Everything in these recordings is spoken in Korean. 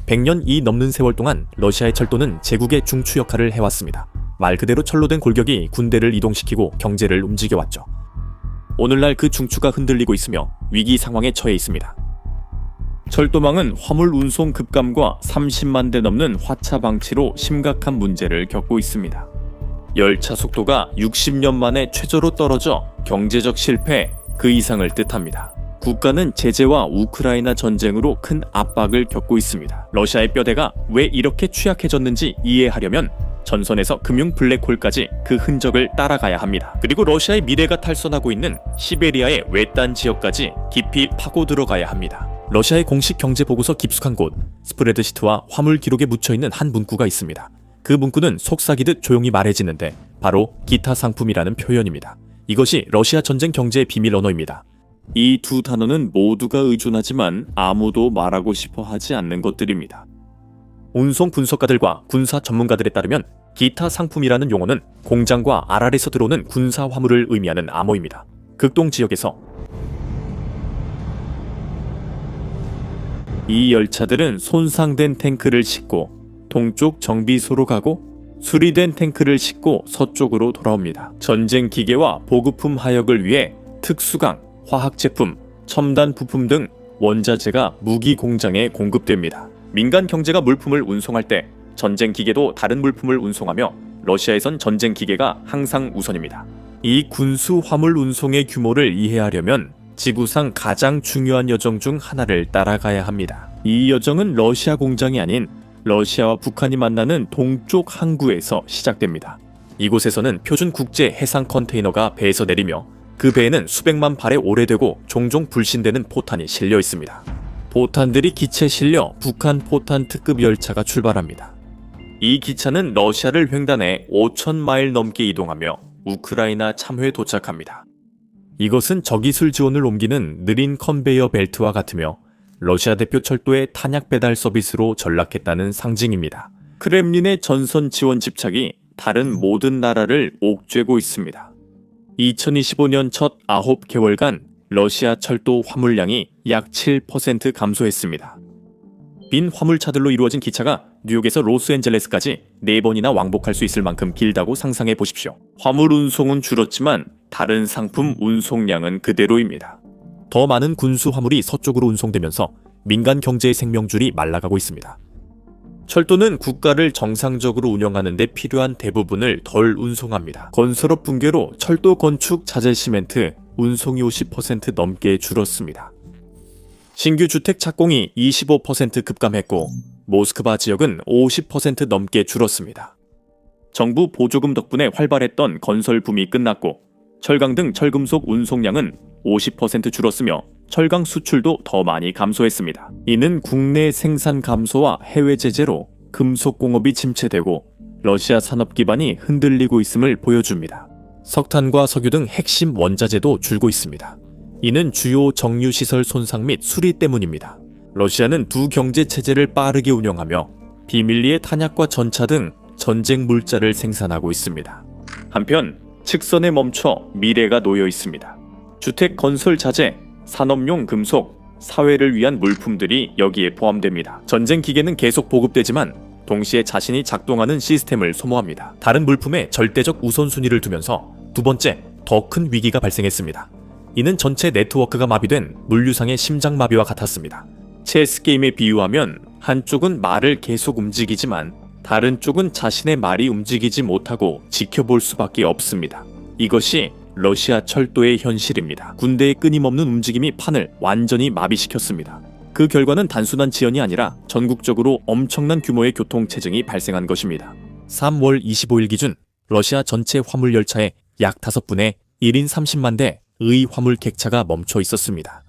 100년이 넘는 세월 동안 러시아의 철도는 제국의 중추 역할을 해왔습니다. 말 그대로 철로 된 골격이 군대를 이동시키고 경제를 움직여왔죠. 오늘날 그 중추가 흔들리고 있으며 위기 상황에 처해 있습니다. 철도망은 화물 운송 급감과 30만 대 넘는 화차 방치로 심각한 문제를 겪고 있습니다. 열차 속도가 60년 만에 최저로 떨어져 경제적 실패 그 이상을 뜻합니다. 국가는 제재와 우크라이나 전쟁으로 큰 압박을 겪고 있습니다. 러시아의 뼈대가 왜 이렇게 취약해졌는지 이해하려면 전선에서 금융 블랙홀까지 그 흔적을 따라가야 합니다. 그리고 러시아의 미래가 탈선하고 있는 시베리아의 외딴 지역까지 깊이 파고 들어가야 합니다. 러시아의 공식 경제 보고서 깊숙한 곳, 스프레드시트와 화물 기록에 묻혀있는 한 문구가 있습니다. 그 문구는 속삭이듯 조용히 말해지는데 바로 기타 상품이라는 표현입니다. 이것이 러시아 전쟁 경제의 비밀 언어입니다. 이 두 단어는 모두가 의존하지만 아무도 말하고 싶어 하지 않는 것들입니다. 운송 분석가들과 군사 전문가들에 따르면 기타 상품이라는 용어는 공장과 알알에서 들어오는 군사 화물을 의미하는 암호입니다. 극동 지역에서 이 열차들은 손상된 탱크를 싣고 동쪽 정비소로 가고 수리된 탱크를 싣고 서쪽으로 돌아옵니다. 전쟁 기계와 보급품 하역을 위해 특수강, 화학제품, 첨단 부품 등 원자재가 무기 공장에 공급됩니다. 민간 경제가 물품을 운송할 때 전쟁 기계도 다른 물품을 운송하며 러시아에선 전쟁 기계가 항상 우선입니다. 이 군수 화물 운송의 규모를 이해하려면 지구상 가장 중요한 여정 중 하나를 따라가야 합니다. 이 여정은 러시아 공장이 아닌 러시아와 북한이 만나는 동쪽 항구에서 시작됩니다. 이곳에서는 표준 국제 해상 컨테이너가 배에서 내리며 그 배에는 수백만 발의 오래되고 종종 불신되는 포탄이 실려 있습니다. 포탄들이 기체에 실려 북한 포탄 특급 열차가 출발합니다. 이 기차는 러시아를 횡단해 5,000마일 넘게 이동하며 우크라이나 참회에 도착합니다. 이것은 저기술 지원을 옮기는 느린 컨베이어 벨트와 같으며 러시아 대표 철도의 탄약 배달 서비스로 전락했다는 상징입니다. 크렘린의 전선 지원 집착이 다른 모든 나라를 옥죄고 있습니다. 2025년 첫 9개월간 러시아 철도 화물량이 약 7% 감소했습니다. 빈 화물차들로 이루어진 기차가 뉴욕에서 로스앤젤레스까지 4번이나 왕복할 수 있을 만큼 길다고 상상해 보십시오. 화물 운송은 줄었지만 다른 상품 운송량은 그대로입니다. 더 많은 군수 화물이 서쪽으로 운송되면서 민간 경제의 생명줄이 말라가고 있습니다. 철도는 국가를 정상적으로 운영하는 데 필요한 대부분을 덜 운송합니다. 건설업 붕괴로 철도 건축 자재 시멘트 운송이 50% 넘게 줄었습니다. 신규 주택 착공이 25% 급감했고 모스크바 지역은 50% 넘게 줄었습니다. 정부 보조금 덕분에 활발했던 건설 붐이 끝났고 철강 등 철금속 운송량은 50% 줄었으며 철강 수출도 더 많이 감소했습니다. 이는 국내 생산 감소와 해외 제재로 금속 공업이 침체되고 러시아 산업 기반이 흔들리고 있음을 보여줍니다. 석탄과 석유 등 핵심 원자재도 줄고 있습니다. 이는 주요 정유시설 손상 및 수리 때문입니다. 러시아는 두 경제 체제를 빠르게 운영하며 비밀리에 탄약과 전차 등 전쟁 물자를 생산하고 있습니다. 한편 측선에 멈춰 미래가 놓여 있습니다. 주택 건설 자재, 산업용 금속, 사회를 위한 물품들이 여기에 포함됩니다. 전쟁 기계는 계속 보급되지만 동시에 자신이 작동하는 시스템을 소모합니다. 다른 물품에 절대적 우선순위를 두면서 두 번째, 더 큰 위기가 발생했습니다. 이는 전체 네트워크가 마비된 물류상의 심장마비와 같았습니다. 체스 게임에 비유하면 한쪽은 말을 계속 움직이지만 다른 쪽은 자신의 말이 움직이지 못하고 지켜볼 수밖에 없습니다. 이것이 러시아 철도의 현실입니다. 군대의 끊임없는 움직임이 판을 완전히 마비시켰습니다. 그 결과는 단순한 지연이 아니라 전국적으로 엄청난 규모의 교통체증이 발생한 것입니다. 3월 25일 기준 러시아 전체 화물 열차의 약 5분의 1인 30만 대의 화물 객차가 멈춰 있었습니다.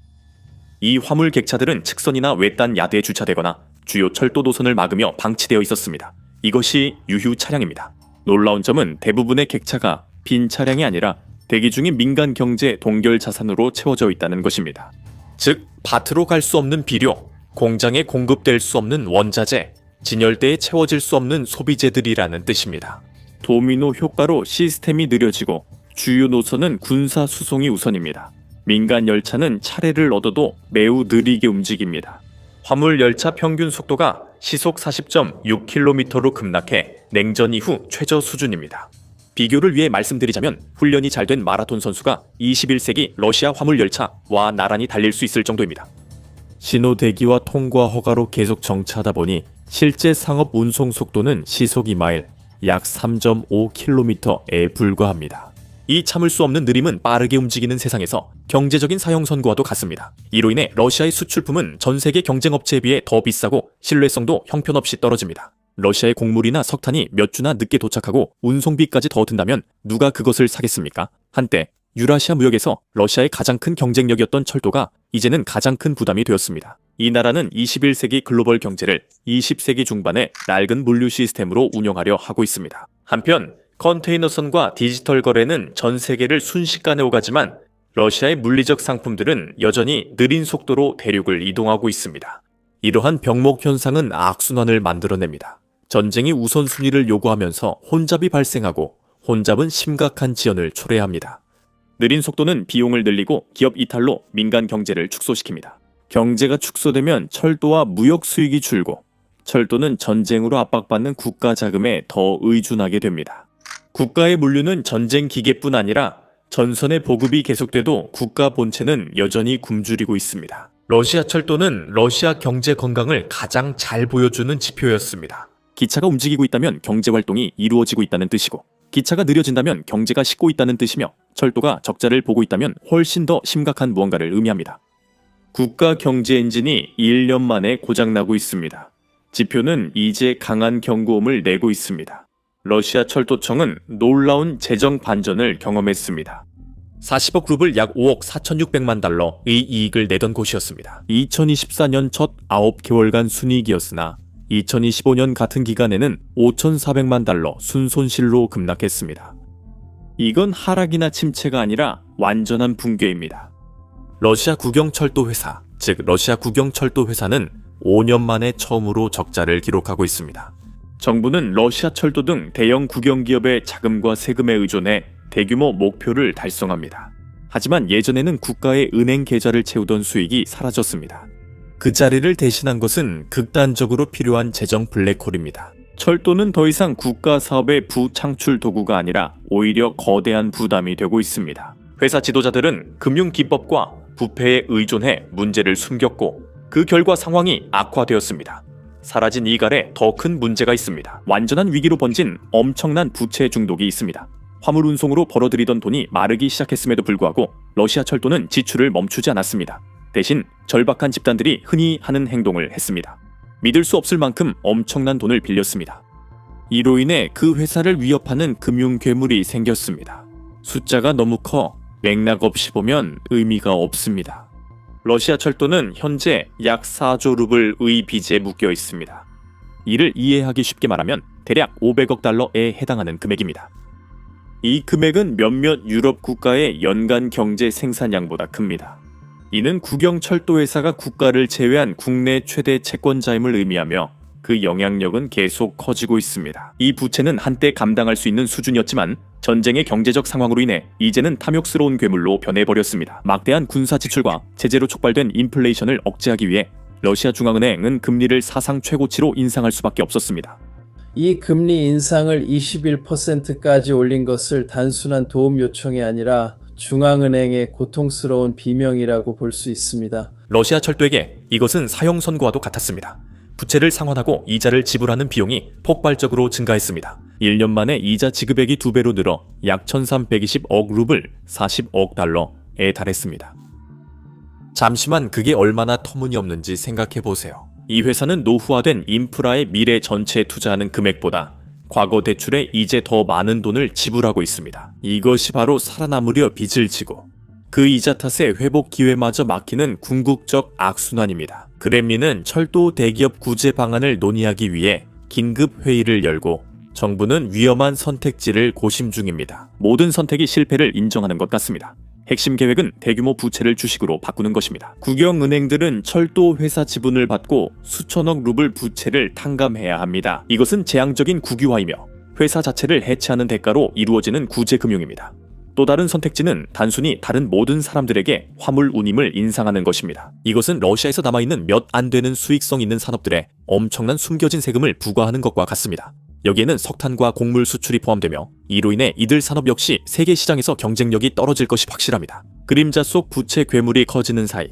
이 화물 객차들은 측선이나 외딴 야대에 주차되거나 주요 철도 노선을 막으며 방치되어 있었습니다. 이것이 유휴 차량입니다. 놀라운 점은 대부분의 객차가 빈 차량이 아니라 대기 중인 민간 경제 동결 자산으로 채워져 있다는 것입니다. 즉, 밭으로 갈 수 없는 비료, 공장에 공급될 수 없는 원자재, 진열대에 채워질 수 없는 소비재들이라는 뜻입니다. 도미노 효과로 시스템이 느려지고 주요 노선은 군사 수송이 우선입니다. 민간 열차는 차례를 얻어도 매우 느리게 움직입니다. 화물 열차 평균 속도가 시속 40.6km로 급락해 냉전 이후 최저 수준입니다. 비교를 위해 말씀드리자면 훈련이 잘 된 마라톤 선수가 21세기 러시아 화물 열차와 나란히 달릴 수 있을 정도입니다. 신호 대기와 통과 허가로 계속 정차하다 보니 실제 상업 운송 속도는 시속 2마일, 약 3.5km에 불과합니다. 이 참을 수 없는 느림은 빠르게 움직이는 세상에서 경제적인 사용 선고와도 같습니다. 이로 인해 러시아의 수출품은 전 세계 경쟁업체에 비해 더 비싸고 신뢰성도 형편없이 떨어집니다. 러시아의 곡물이나 석탄이 몇 주나 늦게 도착하고 운송비까지 더 든다면 누가 그것을 사겠습니까? 한때 유라시아 무역에서 러시아의 가장 큰 경쟁력이었던 철도가 이제는 가장 큰 부담이 되었습니다. 이 나라는 21세기 글로벌 경제를 20세기 중반에 낡은 물류 시스템으로 운영하려 하고 있습니다. 한편 컨테이너선과 디지털 거래는 전 세계를 순식간에 오가지만 러시아의 물리적 상품들은 여전히 느린 속도로 대륙을 이동하고 있습니다. 이러한 병목 현상은 악순환을 만들어냅니다. 전쟁이 우선순위를 요구하면서 혼잡이 발생하고 혼잡은 심각한 지연을 초래합니다. 느린 속도는 비용을 늘리고 기업 이탈로 민간 경제를 축소시킵니다. 경제가 축소되면 철도와 무역 수익이 줄고 철도는 전쟁으로 압박받는 국가 자금에 더 의존하게 됩니다. 국가의 물류는 전쟁 기계뿐 아니라 전선의 보급이 계속돼도 국가 본체는 여전히 굶주리고 있습니다. 러시아 철도는 러시아 경제 건강을 가장 잘 보여주는 지표였습니다. 기차가 움직이고 있다면 경제 활동이 이루어지고 있다는 뜻이고 기차가 느려진다면 경제가 식고 있다는 뜻이며 철도가 적자를 보고 있다면 훨씬 더 심각한 무언가를 의미합니다. 국가 경제 엔진이 1년 만에 고장나고 있습니다. 지표는 이제 강한 경고음을 내고 있습니다. 러시아 철도청은 놀라운 재정 반전을 경험했습니다. 40억 루블 약 5억 4,600만 달러의 이익을 내던 곳이었습니다. 2024년 첫 9개월간 순이익이었으나 2025년 같은 기간에는 5,400만 달러 순손실로 급락했습니다. 이건 하락이나 침체가 아니라 완전한 붕괴입니다. 러시아 국영철도회사, 즉 러시아 국영철도회사는 5년 만에 처음으로 적자를 기록하고 있습니다. 정부는 러시아 철도 등 대형 국영기업의 자금과 세금에 의존해 대규모 목표를 달성합니다. 하지만 예전에는 국가의 은행 계좌를 채우던 수익이 사라졌습니다. 그 자리를 대신한 것은 극단적으로 필요한 재정 블랙홀입니다. 철도는 더 이상 국가 사업의 부창출 도구가 아니라 오히려 거대한 부담이 되고 있습니다. 회사 지도자들은 금융기법과 부패에 의존해 문제를 숨겼고 그 결과 상황이 악화되었습니다. 사라진 이익 아래 더 큰 문제가 있습니다. 완전한 위기로 번진 엄청난 부채 중독이 있습니다. 화물 운송으로 벌어들이던 돈이 마르기 시작했음에도 불구하고 러시아 철도는 지출을 멈추지 않았습니다. 대신 절박한 집단들이 흔히 하는 행동을 했습니다. 믿을 수 없을 만큼 엄청난 돈을 빌렸습니다. 이로 인해 그 회사를 위협하는 금융 괴물이 생겼습니다. 숫자가 너무 커 맥락 없이 보면 의미가 없습니다. 러시아 철도는 현재 약 4조 루블의 빚에 묶여 있습니다. 이를 이해하기 쉽게 말하면 대략 500억 달러에 해당하는 금액입니다. 이 금액은 몇몇 유럽 국가의 연간 경제 생산량보다 큽니다. 이는 국영철도회사가 국가를 제외한 국내 최대 채권자임을 의미하며 그 영향력은 계속 커지고 있습니다. 이 부채는 한때 감당할 수 있는 수준이었지만 전쟁의 경제적 상황으로 인해 이제는 탐욕스러운 괴물로 변해버렸습니다. 막대한 군사 지출과 제재로 촉발된 인플레이션을 억제하기 위해 러시아 중앙은행은 금리를 사상 최고치로 인상할 수밖에 없었습니다. 이 금리 인상을 21%까지 올린 것을 단순한 도움 요청이 아니라 중앙은행의 고통스러운 비명이라고 볼 수 있습니다. 러시아 철도에게 이것은 사형 선고와도 같았습니다. 부채를 상환하고 이자를 지불하는 비용이 폭발적으로 증가했습니다. 1년 만에 이자 지급액이 2배로 늘어 약 1,320억 루블, 40억 달러에 달했습니다. 잠시만 그게 얼마나 터무니없는지 생각해보세요. 이 회사는 노후화된 인프라의 미래 전체에 투자하는 금액보다 과거 대출에 이제 더 많은 돈을 지불하고 있습니다. 이것이 바로 살아남으려 빚을 지고 그 이자 탓에 회복 기회마저 막히는 궁극적 악순환입니다. 크렘린은 철도 대기업 구제 방안을 논의하기 위해 긴급 회의를 열고 정부는 위험한 선택지를 고심 중입니다. 모든 선택이 실패를 인정하는 것 같습니다. 핵심 계획은 대규모 부채를 주식으로 바꾸는 것입니다. 국영은행들은 철도 회사 지분을 받고 수천억 루블 부채를 탕감해야 합니다. 이것은 재앙적인 국유화이며 회사 자체를 해체하는 대가로 이루어지는 구제금융입니다. 또 다른 선택지는 단순히 다른 모든 사람들에게 화물 운임을 인상하는 것입니다. 이것은 러시아에서 남아있는 몇 안 되는 수익성 있는 산업들에 엄청난 숨겨진 세금을 부과하는 것과 같습니다. 여기에는 석탄과 곡물 수출이 포함되며 이로 인해 이들 산업 역시 세계 시장에서 경쟁력이 떨어질 것이 확실합니다. 그림자 속 부채 괴물이 커지는 사이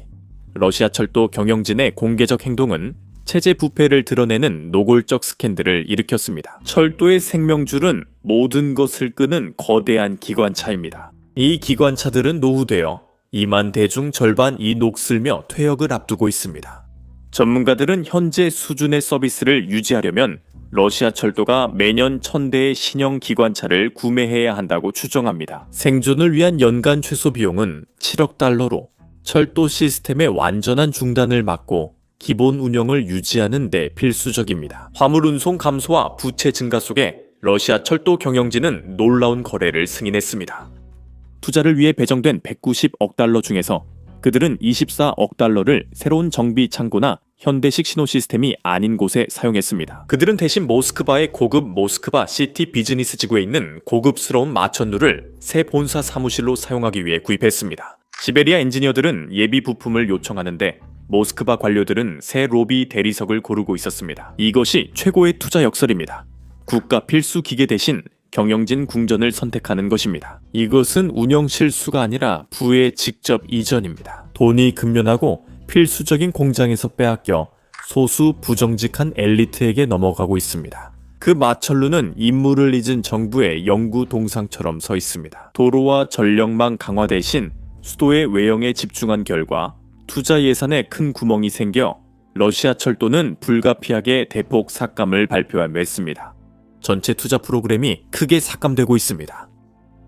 러시아 철도 경영진의 공개적 행동은 체제 부패를 드러내는 노골적 스캔들을 일으켰습니다. 철도의 생명줄은 모든 것을 끄는 거대한 기관차입니다. 이 기관차들은 노후되어 2만 대 중 절반이 녹슬며 퇴역을 앞두고 있습니다. 전문가들은 현재 수준의 서비스를 유지하려면 러시아 철도가 매년 1000대의 신형 기관차를 구매해야 한다고 추정합니다. 생존을 위한 연간 최소 비용은 7억 달러로 철도 시스템의 완전한 중단을 막고 기본 운영을 유지하는 데 필수적입니다. 화물 운송 감소와 부채 증가 속에 러시아 철도 경영진은 놀라운 거래를 승인했습니다. 투자를 위해 배정된 190억 달러 중에서 그들은 24억 달러를 새로운 정비 창고나 현대식 신호 시스템이 아닌 곳에 사용했습니다. 그들은 대신 모스크바의 고급 모스크바 시티 비즈니스 지구에 있는 고급스러운 마천루를 새 본사 사무실로 사용하기 위해 구입했습니다. 시베리아 엔지니어들은 예비 부품을 요청하는데 모스크바 관료들은 새 로비 대리석을 고르고 있었습니다. 이것이 최고의 투자 역설입니다. 국가 필수 기계 대신 경영진 궁전을 선택하는 것입니다. 이것은 운영 실수가 아니라 부의 직접 이전입니다. 돈이 급면하고 필수적인 공장에서 빼앗겨 소수 부정직한 엘리트에게 넘어가고 있습니다. 그 마천루는 임무를 잊은 정부의 영구 동상처럼 서 있습니다. 도로와 전력망 강화 대신 수도의 외형에 집중한 결과 투자 예산에 큰 구멍이 생겨 러시아 철도는 불가피하게 대폭 삭감을 발표했습니다. 전체 투자 프로그램이 크게 삭감되고 있습니다.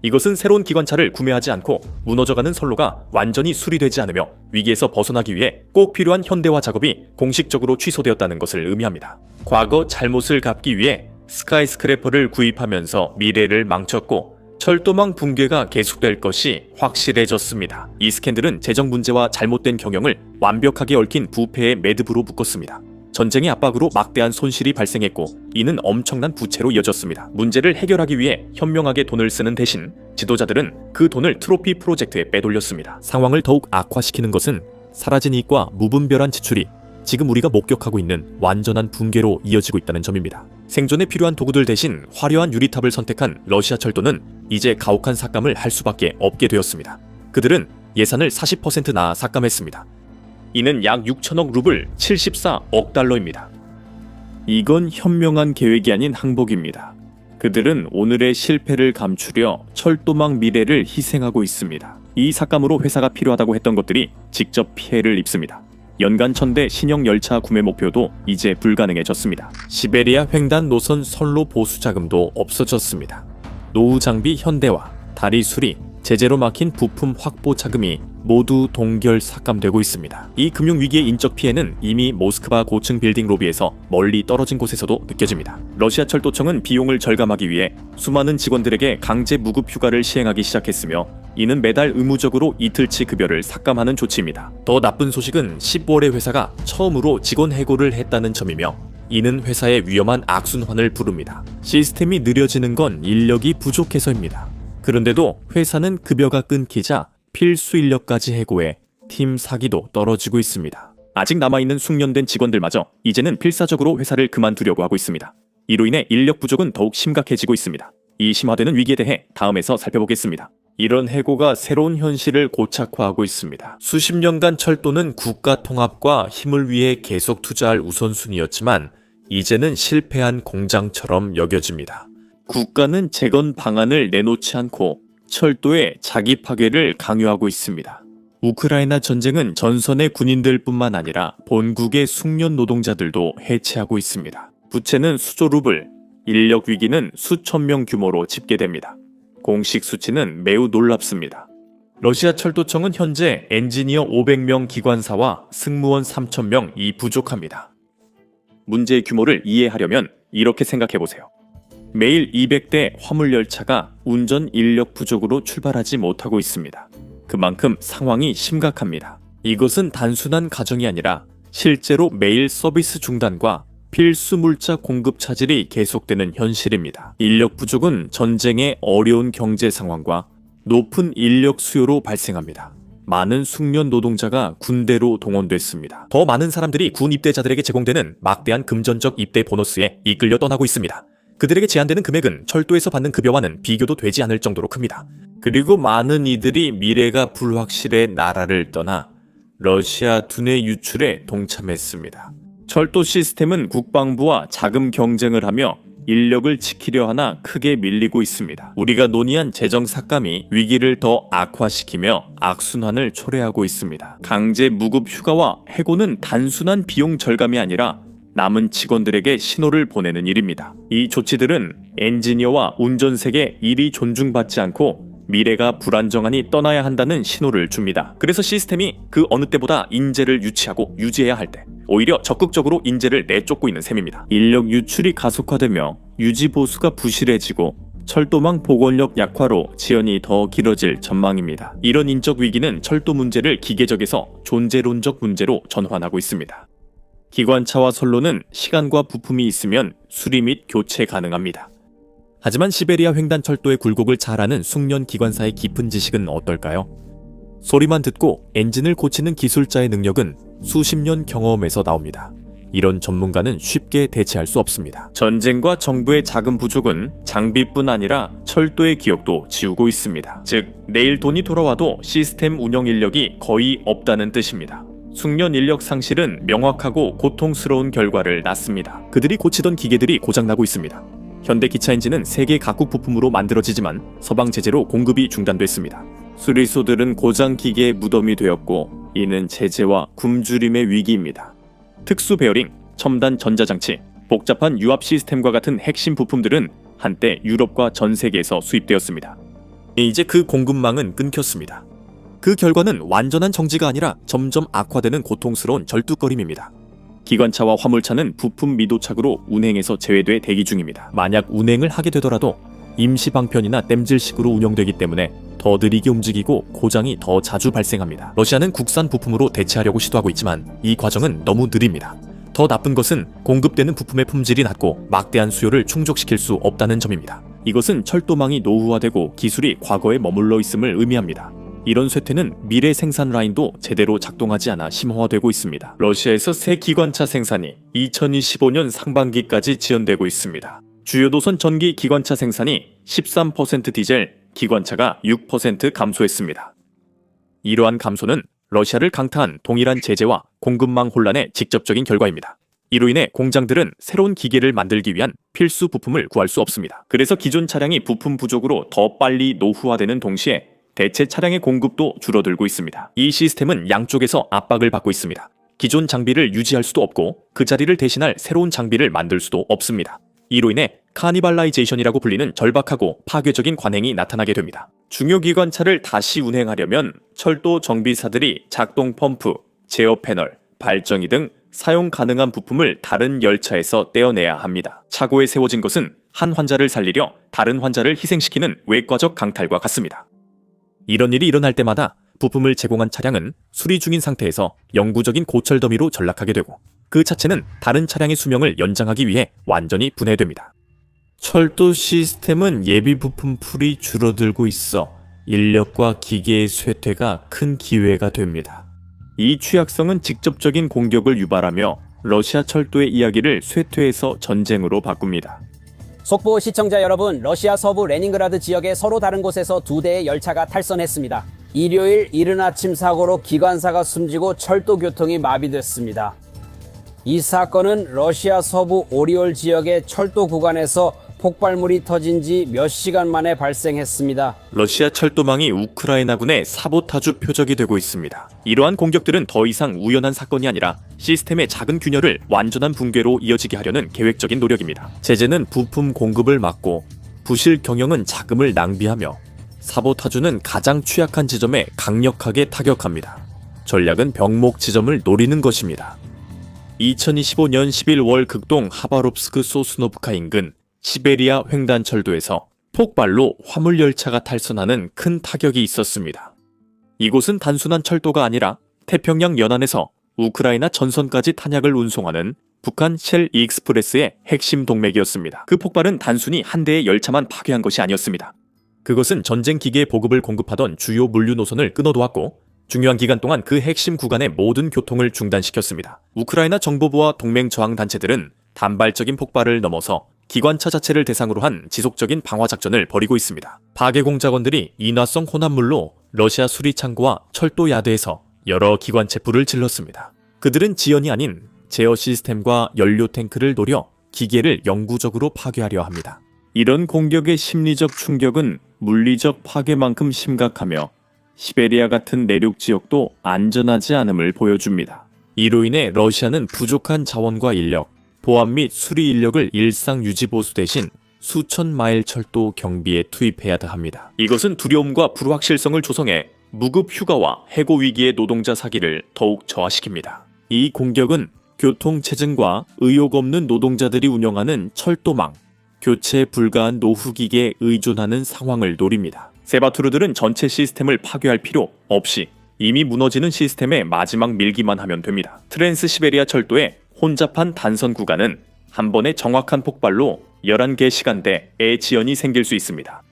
이것은 새로운 기관차를 구매하지 않고 무너져가는 선로가 완전히 수리되지 않으며 위기에서 벗어나기 위해 꼭 필요한 현대화 작업이 공식적으로 취소되었다는 것을 의미합니다. 과거 잘못을 갚기 위해 스카이스크래퍼를 구입하면서 미래를 망쳤고 철도망 붕괴가 계속될 것이 확실해졌습니다. 이 스캔들은 재정 문제와 잘못된 경영을 완벽하게 얽힌 부패의 매듭으로 묶었습니다. 전쟁의 압박으로 막대한 손실이 발생했고 이는 엄청난 부채로 이어졌습니다. 문제를 해결하기 위해 현명하게 돈을 쓰는 대신 지도자들은 그 돈을 트로피 프로젝트에 빼돌렸습니다. 상황을 더욱 악화시키는 것은 사라진 이익과 무분별한 지출이 지금 우리가 목격하고 있는 완전한 붕괴로 이어지고 있다는 점입니다. 생존에 필요한 도구들 대신 화려한 유리탑을 선택한 러시아 철도는 이제 가혹한 삭감을 할 수밖에 없게 되었습니다. 그들은 예산을 40%나 삭감했습니다. 이는 약 6천억 루블 74억 달러입니다. 이건 현명한 계획이 아닌 항복입니다. 그들은 오늘의 실패를 감추려 철도망 미래를 희생하고 있습니다. 이 삭감으로 회사가 필요하다고 했던 것들이 직접 피해를 입습니다. 연간 1000대 신형 열차 구매 목표도 이제 불가능해졌습니다. 시베리아 횡단 노선 선로 보수 자금도 없어졌습니다. 노후 장비 현대화, 다리 수리, 제재로 막힌 부품 확보 자금이 모두 동결 삭감되고 있습니다. 이 금융위기의 인적 피해는 이미 모스크바 고층 빌딩 로비에서 멀리 떨어진 곳에서도 느껴집니다. 러시아 철도청은 비용을 절감하기 위해 수많은 직원들에게 강제 무급 휴가를 시행하기 시작했으며 이는 매달 의무적으로 이틀치 급여를 삭감하는 조치입니다. 더 나쁜 소식은 10월에 회사가 처음으로 직원 해고를 했다는 점이며 이는 회사의 위험한 악순환을 부릅니다. 시스템이 느려지는 건 인력이 부족해서입니다. 그런데도 회사는 급여가 끊기자 필수 인력까지 해고해 팀 사기도 떨어지고 있습니다. 아직 남아있는 숙련된 직원들마저 이제는 필사적으로 회사를 그만두려고 하고 있습니다. 이로 인해 인력 부족은 더욱 심각해지고 있습니다. 이 심화되는 위기에 대해 다음에서 살펴보겠습니다. 이런 해고가 새로운 현실을 고착화하고 있습니다. 수십 년간 철도는 국가 통합과 힘을 위해 계속 투자할 우선순위였지만 이제는 실패한 공장처럼 여겨집니다. 국가는 재건 방안을 내놓지 않고 철도의 자기 파괴를 강요하고 있습니다. 우크라이나 전쟁은 전선의 군인들뿐만 아니라 본국의 숙련 노동자들도 해체하고 있습니다. 부채는 수조 루블, 인력 위기는 수천 명 규모로 집계됩니다. 공식 수치는 매우 놀랍습니다. 러시아 철도청은 현재 엔지니어 500명 기관사와 승무원 3,000명이 부족합니다. 문제의 규모를 이해하려면 이렇게 생각해보세요. 매일 200대 화물열차가 운전 인력 부족으로 출발하지 못하고 있습니다. 그만큼 상황이 심각합니다. 이것은 단순한 가정이 아니라 실제로 매일 서비스 중단과 필수 물자 공급 차질이 계속되는 현실입니다. 인력 부족은 전쟁의 어려운 경제 상황과 높은 인력 수요로 발생합니다. 많은 숙련 노동자가 군대로 동원됐습니다. 더 많은 사람들이 군 입대자들에게 제공되는 막대한 금전적 입대 보너스에 이끌려 떠나고 있습니다. 그들에게 제한되는 금액은 철도에서 받는 급여와는 비교도 되지 않을 정도로 큽니다. 그리고 많은 이들이 미래가 불확실해 나라를 떠나 러시아 두뇌 유출에 동참했습니다. 철도 시스템은 국방부와 자금 경쟁을 하며 인력을 지키려 하나 크게 밀리고 있습니다. 우리가 논의한 재정 삭감이 위기를 더 악화시키며 악순환을 초래하고 있습니다. 강제 무급 휴가와 해고는 단순한 비용 절감이 아니라 남은 직원들에게 신호를 보내는 일입니다. 이 조치들은 엔지니어와 운전색의 일이 존중받지 않고 미래가 불안정하니 떠나야 한다는 신호를 줍니다. 그래서 시스템이 그 어느 때보다 인재를 유치하고 유지해야 할 때 오히려 적극적으로 인재를 내쫓고 있는 셈입니다. 인력 유출이 가속화되며 유지 보수가 부실해지고 철도망 복원력 약화로 지연이 더 길어질 전망입니다. 이런 인적 위기는 철도 문제를 기계적에서 존재론적 문제로 전환하고 있습니다. 기관차와 선로는 시간과 부품이 있으면 수리 및 교체 가능합니다. 하지만 시베리아 횡단철도의 굴곡을 잘 아는 숙련 기관사의 깊은 지식은 어떨까요? 소리만 듣고 엔진을 고치는 기술자의 능력은 수십 년 경험에서 나옵니다. 이런 전문가는 쉽게 대체할 수 없습니다. 전쟁과 정부의 자금 부족은 장비뿐 아니라 철도의 기억도 지우고 있습니다. 즉, 내일 돈이 돌아와도 시스템 운영 인력이 거의 없다는 뜻입니다. 숙련 인력 상실은 명확하고 고통스러운 결과를 낳습니다. 그들이 고치던 기계들이 고장나고 있습니다. 현대 기차 엔진은 세계 각국 부품으로 만들어지지만 서방 제재로 공급이 중단됐습니다. 수리소들은 고장 기계의 무덤이 되었고 이는 제재와 굶주림의 위기입니다. 특수 베어링, 첨단 전자장치, 복잡한 유압 시스템과 같은 핵심 부품들은 한때 유럽과 전 세계에서 수입되었습니다. 이제 그 공급망은 끊겼습니다. 그 결과는 완전한 정지가 아니라 점점 악화되는 고통스러운 절뚝거림입니다. 기관차와 화물차는 부품 미도착으로 운행에서 제외돼 대기 중입니다. 만약 운행을 하게 되더라도 임시 방편이나 땜질식으로 운영되기 때문에 더 느리게 움직이고 고장이 더 자주 발생합니다. 러시아는 국산 부품으로 대체하려고 시도하고 있지만 이 과정은 너무 느립니다. 더 나쁜 것은 공급되는 부품의 품질이 낮고 막대한 수요를 충족시킬 수 없다는 점입니다. 이것은 철도망이 노후화되고 기술이 과거에 머물러 있음을 의미합니다. 이런 쇠퇴는 미래 생산 라인도 제대로 작동하지 않아 심화되고 있습니다. 러시아에서 새 기관차 생산이 2025년 상반기까지 지연되고 있습니다. 주요 도선 전기 기관차 생산이 13% 디젤, 기관차가 6% 감소했습니다. 이러한 감소는 러시아를 강타한 동일한 제재와 공급망 혼란의 직접적인 결과입니다. 이로 인해 공장들은 새로운 기계를 만들기 위한 필수 부품을 구할 수 없습니다. 그래서 기존 차량이 부품 부족으로 더 빨리 노후화되는 동시에 대체 차량의 공급도 줄어들고 있습니다. 이 시스템은 양쪽에서 압박을 받고 있습니다. 기존 장비를 유지할 수도 없고 그 자리를 대신할 새로운 장비를 만들 수도 없습니다. 이로 인해 카니발라이제이션이라고 불리는 절박하고 파괴적인 관행이 나타나게 됩니다. 중요 기관차를 다시 운행하려면 철도 정비사들이 작동 펌프, 제어 패널, 발전기 등 사용 가능한 부품을 다른 열차에서 떼어내야 합니다. 차고에 세워진 것은 한 환자를 살리려 다른 환자를 희생시키는 외과적 강탈과 같습니다. 이런 일이 일어날 때마다 부품을 제공한 차량은 수리 중인 상태에서 영구적인 고철 더미로 전락하게 되고 그 차체는 다른 차량의 수명을 연장하기 위해 완전히 분해됩니다. 철도 시스템은 예비 부품 풀이 줄어들고 있어 인력과 기계의 쇠퇴가 큰 기회가 됩니다. 이 취약성은 직접적인 공격을 유발하며 러시아 철도의 이야기를 쇠퇴에서 전쟁으로 바꿉니다. 속보 시청자 여러분, 러시아 서부 레닌그라드 지역의 서로 다른 곳에서 두 대의 열차가 탈선했습니다. 일요일 이른 아침 사고로 기관사가 숨지고 철도 교통이 마비됐습니다. 이 사건은 러시아 서부 오리올 지역의 철도 구간에서 폭발물이 터진 지 몇 시간 만에 발생했습니다. 러시아 철도망이 우크라이나군의 사보타주 표적이 되고 있습니다. 이러한 공격들은 더 이상 우연한 사건이 아니라 시스템의 작은 균열을 완전한 붕괴로 이어지게 하려는 계획적인 노력입니다. 제재는 부품 공급을 막고 부실 경영은 자금을 낭비하며 사보타주는 가장 취약한 지점에 강력하게 타격합니다. 전략은 병목 지점을 노리는 것입니다. 2025년 11월 극동 하바롭스크 소스노프카 인근 시베리아 횡단철도에서 폭발로 화물열차가 탈선하는 큰 타격이 있었습니다. 이곳은 단순한 철도가 아니라 태평양 연안에서 우크라이나 전선까지 탄약을 운송하는 북한 쉘 익스프레스의 핵심 동맥이었습니다. 그 폭발은 단순히 한 대의 열차만 파괴한 것이 아니었습니다. 그것은 전쟁 기계의 보급을 공급하던 주요 물류 노선을 끊어놓았고 중요한 기간 동안 그 핵심 구간의 모든 교통을 중단시켰습니다. 우크라이나 정보부와 동맹 저항 단체들은 단발적인 폭발을 넘어서 기관차 자체를 대상으로 한 지속적인 방화 작전을 벌이고 있습니다. 파괴 공작원들이 인화성 혼합물로 러시아 수리 창고와 철도 야드에서 여러 기관체 불을 질렀습니다. 그들은 지연이 아닌 제어 시스템과 연료 탱크를 노려 기계를 영구적으로 파괴하려 합니다. 이런 공격의 심리적 충격은 물리적 파괴만큼 심각하며 시베리아 같은 내륙 지역도 안전하지 않음을 보여줍니다. 이로 인해 러시아는 부족한 자원과 인력, 보안 및 수리 인력을 일상 유지 보수 대신 수천 마일 철도 경비에 투입해야 합니다. 이것은 두려움과 불확실성을 조성해 무급 휴가와 해고 위기의 노동자 사기를 더욱 저하시킵니다. 이 공격은 교통체증과 의욕 없는 노동자들이 운영하는 철도망, 교체 불가한 노후기계에 의존하는 상황을 노립니다. 세바투르들은 전체 시스템을 파괴할 필요 없이 이미 무너지는 시스템에 마지막 밀기만 하면 됩니다. 트랜스시베리아 철도의 혼잡한 단선 구간은 한 번의 정확한 폭발로 11개 시간대의 지연이 생길 수 있습니다.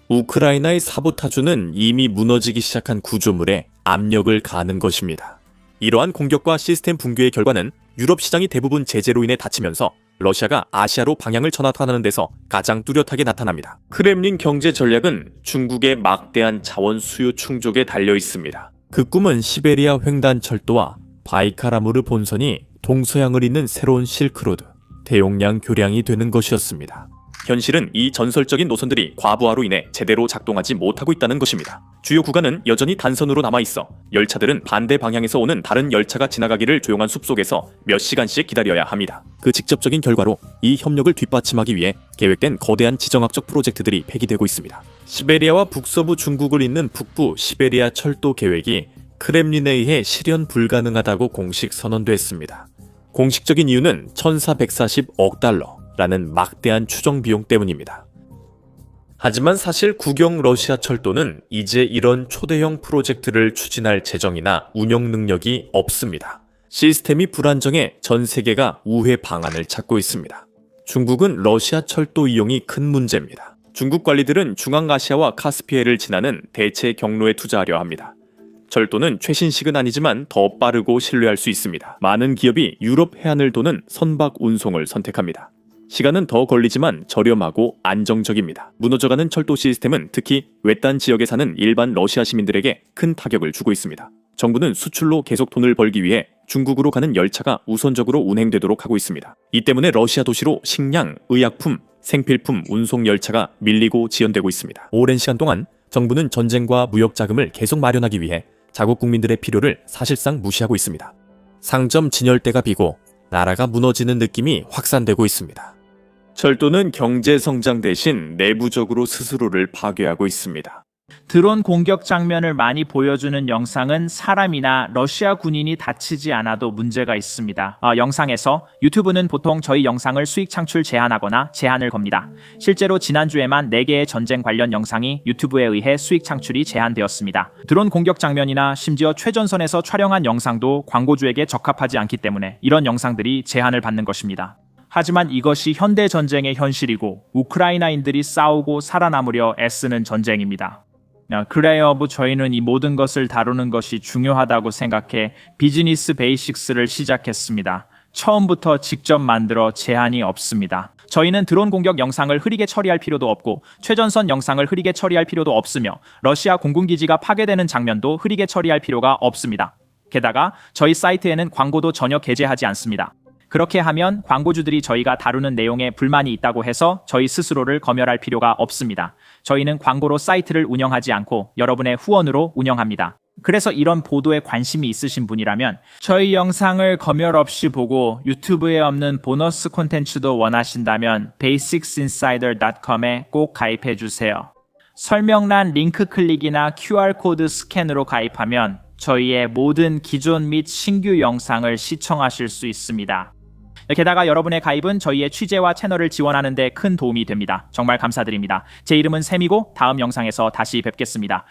우크라이나의 사보타주는 이미 무너지기 시작한 구조물에 압력을 가하는 것입니다. 이러한 공격과 시스템 붕괴의 결과는 유럽 시장이 대부분 제재로 인해 닫히면서 러시아가 아시아로 방향을 전환하는 데서 가장 뚜렷하게 나타납니다. 크렘린 경제 전략은 중국의 막대한 자원 수요 충족에 달려 있습니다. 그 꿈은 시베리아 횡단 철도와 바이카라무르 본선이 동서양을 잇는 새로운 실크로드, 대용량 교량이 되는 것이었습니다. 현실은 이 전설적인 노선들이 과부하로 인해 제대로 작동하지 못하고 있다는 것입니다. 주요 구간은 여전히 단선으로 남아있어 열차들은 반대 방향에서 오는 다른 열차가 지나가기를 조용한 숲속에서 몇 시간씩 기다려야 합니다. 그 직접적인 결과로 이 협력을 뒷받침하기 위해 계획된 거대한 지정학적 프로젝트들이 폐기되고 있습니다. 시베리아와 북서부 중국을 잇는 북부 시베리아 철도 계획이 크렘린에 의해 실현 불가능하다고 공식 선언됐습니다. 공식적인 이유는 1440억 달러라는 막대한 추정 비용 때문입니다. 하지만 사실 국영 러시아 철도는 이제 이런 초대형 프로젝트를 추진할 재정이나 운영 능력이 없습니다. 시스템이 불안정해 전 세계가 우회 방안을 찾고 있습니다. 중국은 러시아 철도 이용이 큰 문제입니다. 중국 관리들은 중앙아시아와 카스피해를 지나는 대체 경로에 투자하려 합니다. 철도는 최신식은 아니지만 더 빠르고 신뢰할 수 있습니다. 많은 기업이 유럽 해안을 도는 선박 운송을 선택합니다. 시간은 더 걸리지만 저렴하고 안정적입니다. 무너져가는 철도 시스템은 특히 외딴 지역에 사는 일반 러시아 시민들에게 큰 타격을 주고 있습니다. 정부는 수출로 계속 돈을 벌기 위해 중국으로 가는 열차가 우선적으로 운행되도록 하고 있습니다. 이 때문에 러시아 도시로 식량, 의약품, 생필품 운송 열차가 밀리고 지연되고 있습니다. 오랜 시간 동안 정부는 전쟁과 무역 자금을 계속 마련하기 위해 자국 국민들의 필요를 사실상 무시하고 있습니다. 상점 진열대가 비고 나라가 무너지는 느낌이 확산되고 있습니다. 철도는 경제 성장 대신 내부적으로 스스로를 파괴하고 있습니다. 드론 공격 장면을 많이 보여주는 영상은 사람이나 러시아 군인이 다치지 않아도 문제가 있습니다. 영상에서 유튜브는 보통 저희 영상을 수익 창출 제한하거나 제한을 겁니다. 실제로 지난주에만 4개의 전쟁 관련 영상이 유튜브에 의해 수익 창출이 제한되었습니다. 드론 공격 장면이나 심지어 최전선에서 촬영한 영상도 광고주에게 적합하지 않기 때문에 이런 영상들이 제한을 받는 것입니다. 하지만 이것이 현대 전쟁의 현실이고 우크라이나인들이 싸우고 살아남으려 애쓰는 전쟁입니다. 그래요, 저희는 이 모든 것을 다루는 것이 중요하다고 생각해 비즈니스 베이식스를 시작했습니다. 처음부터 직접 만들어 제한이 없습니다. 저희는 드론 공격 영상을 흐리게 처리할 필요도 없고 최전선 영상을 흐리게 처리할 필요도 없으며 러시아 공군기지가 파괴되는 장면도 흐리게 처리할 필요가 없습니다. 게다가 저희 사이트에는 광고도 전혀 게재하지 않습니다. 그렇게 하면 광고주들이 저희가 다루는 내용에 불만이 있다고 해서 저희 스스로를 검열할 필요가 없습니다. 저희는 광고로 사이트를 운영하지 않고 여러분의 후원으로 운영합니다. 그래서 이런 보도에 관심이 있으신 분이라면 저희 영상을 검열 없이 보고 유튜브에 없는 보너스 콘텐츠도 원하신다면 basicsinsider.com에 꼭 가입해주세요. 설명란 링크 클릭이나 QR코드 스캔으로 가입하면 저희의 모든 기존 및 신규 영상을 시청하실 수 있습니다. 게다가 여러분의 가입은 저희의 취재와 채널을 지원하는 데 큰 도움이 됩니다. 정말 감사드립니다. 제 이름은 샘이고 다음 영상에서 다시 뵙겠습니다.